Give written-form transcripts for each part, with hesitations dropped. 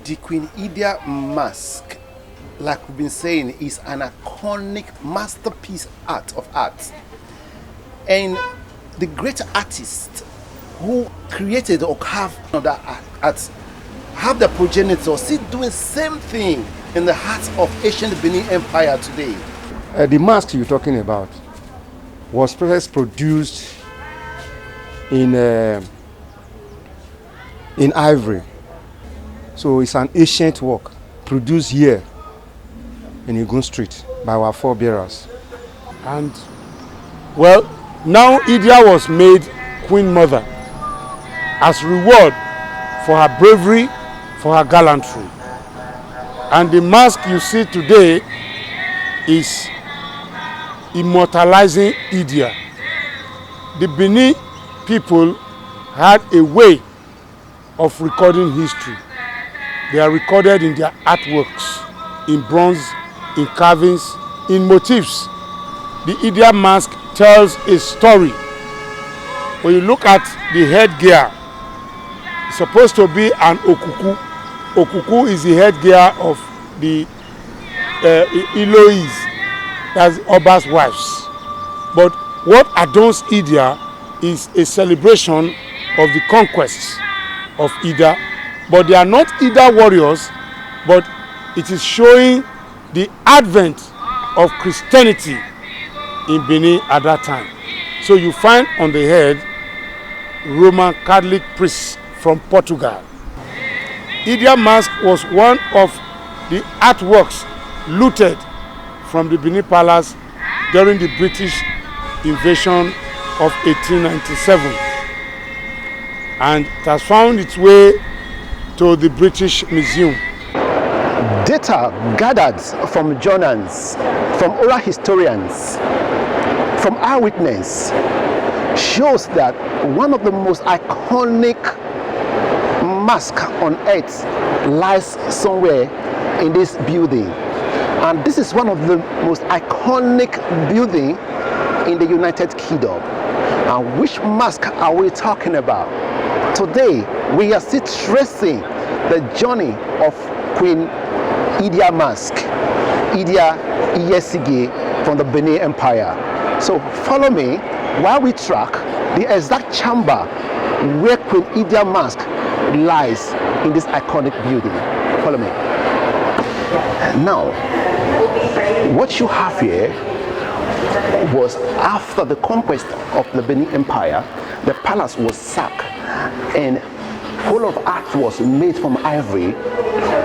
The Queen Idia mask, like we've been saying, is an iconic masterpiece of art. And the great artists who created or carved that art have the progenitors still doing same thing in the heart of ancient Benin Empire today. The mask you're talking about was first produced in ivory. So it's an ancient work produced here in Igun Street by our forebearers. And well, now Idia was made Queen Mother as reward for her bravery, for her gallantry. And the mask you see today is immortalizing Idia. The Benin people had a way of recording history. They are recorded in their artworks, in bronze, in carvings, in motifs. The Idia mask tells a story. When you look at the headgear, it's supposed to be an okuku. Okuku is the headgear of the Eloise, that's Oba's wives. But what adorns Idia is a celebration of the conquests of Ida. But they are not Ida warriors, but it is showing the advent of Christianity in Benin at that time. So you find on the head Roman Catholic priests from Portugal. Idia mask was one of the artworks looted from the Benin Palace during the British invasion of 1897, and it has found its way to the British Museum. Data gathered from journals, from oral historians, from eyewitness shows that one of the most iconic masks on earth lies somewhere in this building. And this is one of the most iconic buildings in the United Kingdom. And which mask are we talking about? Today, we are still tracing the journey of Queen Idia mask, Idia Iyesige from the Benin Empire. So follow me while we track the exact chamber where Queen Idia mask lies in this iconic building. Follow me. Now, what you have here was after the conquest of the Benin Empire, the palace was sacked and full of art was made from ivory.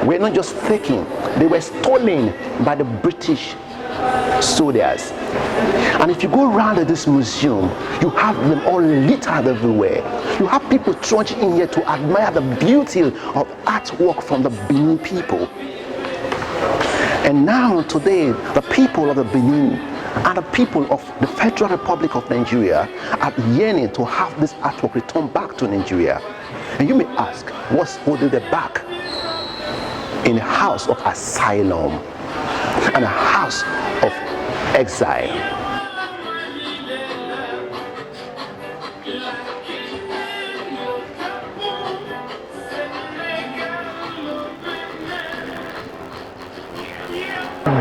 Were not just taken, they were stolen by the British soldiers. And if you go around this museum, you have them all littered everywhere. You have people trudging in here to admire the beauty of artwork from the Benin people. And now today, the people of the Benin and the people of the Federal Republic of Nigeria are yearning to have this artwork returned back to Nigeria. And you may ask, what's holding them back? In a house of asylum and a house of exile.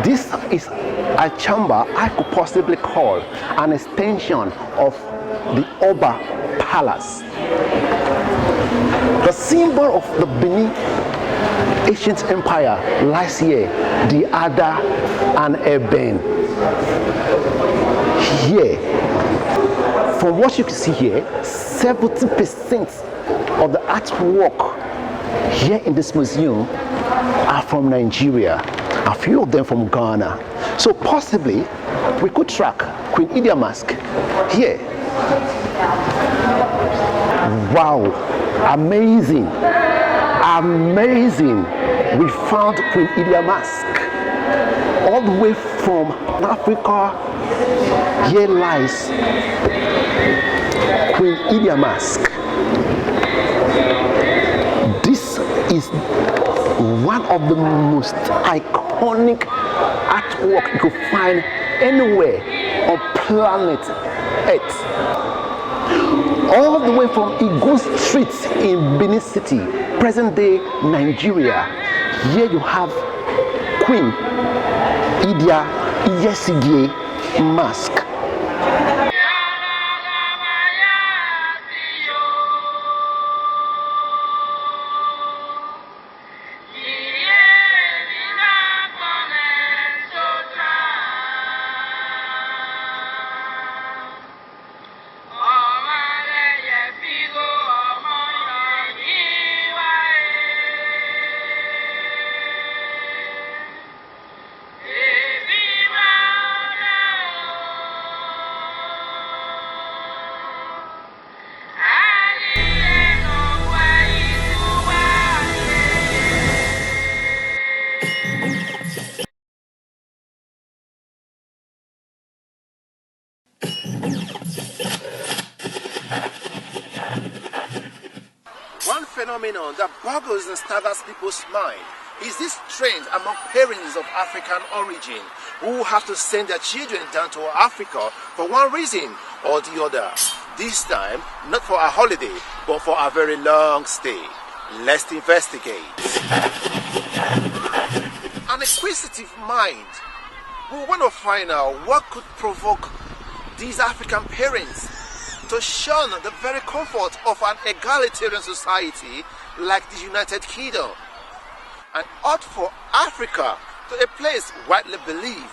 This is a chamber I could possibly call an extension of the Oba Palace. The symbol of the Benin ancient empire lies here, the Ada and Eben. Here, from what you can see here, 70% of the artwork here in this museum are from Nigeria. A few of them from Ghana. So possibly we could track Queen Idia mask here. Wow, amazing, amazing. We found Queen Idia mask all the way from Africa. Here lies Queen Idia mask. This is one of the most iconic artwork you could find anywhere on planet Earth. All the way from Igun Street in Benin City, present day Nigeria, Here you have Queen Idia Yesigye mask. One phenomenon that boggles and staggers people's mind is this trend among parents of African origin who have to send their children down to Africa for one reason or the other. This time, not for a holiday, but for a very long stay. Let's investigate. An inquisitive mind will want to find out what could provoke these African parents to shun the very comfort of an egalitarian society like the United Kingdom and opt for Africa to a place widely believed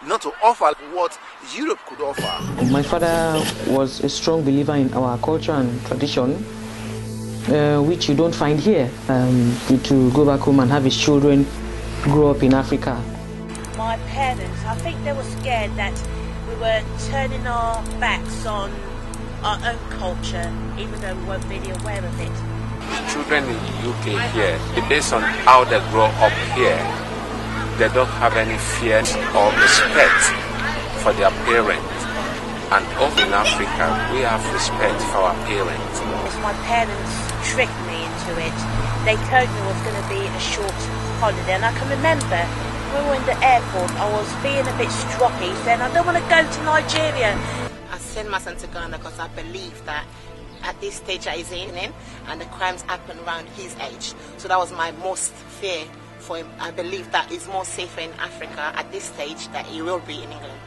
not to offer what Europe could offer. My father was a strong believer in our culture and tradition, which you don't find here. To go back home and have his children grow up in Africa. My parents, I think they were scared that we were turning our backs on our own culture, even though we weren't really aware of it. Children in the UK here, based on how they grow up here, they don't have any fear or respect for their parents. And over in Africa, we have respect for our parents. My parents tricked me into it. They told me it was going to be a short holiday, and I can remember when we were in the airport, I was being a bit stroppy, saying I don't want to go to Nigeria. I sent my son to Ghana because I believe that at this stage that he's in and the crimes happen around his age. So that was my most fear for him. I believe that he's more safer in Africa at this stage than he will be in England.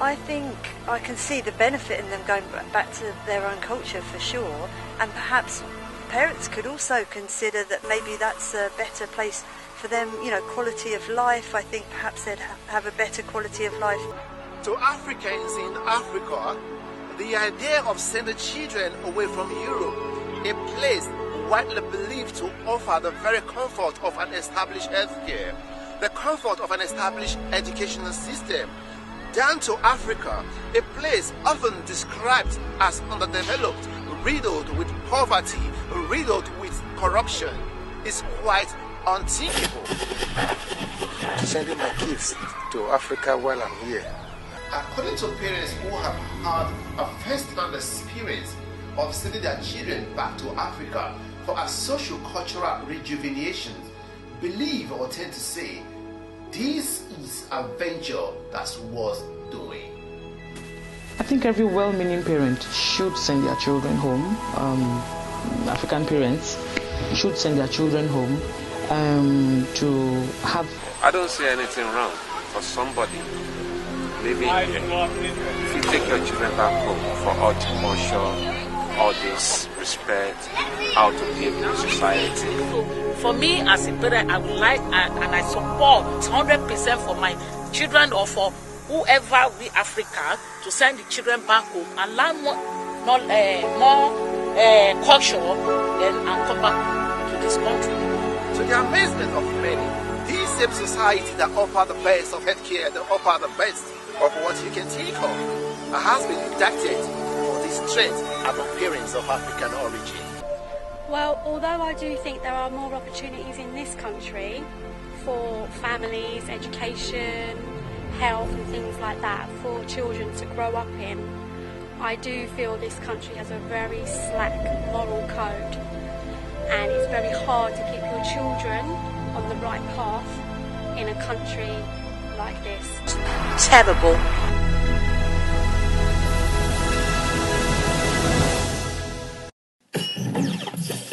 I think I can see the benefit in them going back to their own culture for sure, and perhaps parents could also consider that maybe that's a better place for them, you know, quality of life. I think perhaps they'd have a better quality of life. To Africans in Africa, the idea of sending children away from Europe, a place widely believed to offer the very comfort of an established healthcare, the comfort of an established educational system, down to Africa, a place often described as underdeveloped, riddled with poverty, riddled with corruption, is quite unthinkable. Sending my kids to Africa while I'm here. According to parents who have had a first-hand experience of sending their children back to Africa for a socio-cultural rejuvenation, believe or tend to say, this is a venture that's worth doing. I think every well-meaning parent should send their children home. African parents should send their children home to have... I don't see anything wrong for somebody living here. If you take your children back home for all the culture, all this respect, how to live in society. For me as a parent, I would like and I support 100% for my children or for whoever we Africa to send the children back home and learn more culture and come back to this country. To the amazement of many, this same society that offer the best of healthcare, that offer the best of what you can think of, has been indicted for this trend among parents of African origin. Well, although I do think there are more opportunities in this country for families, education, health and things like that for children to grow up in, I do feel this country has a very slack moral code, and it's very hard to keep your children on the right path in a country like this. Terrible.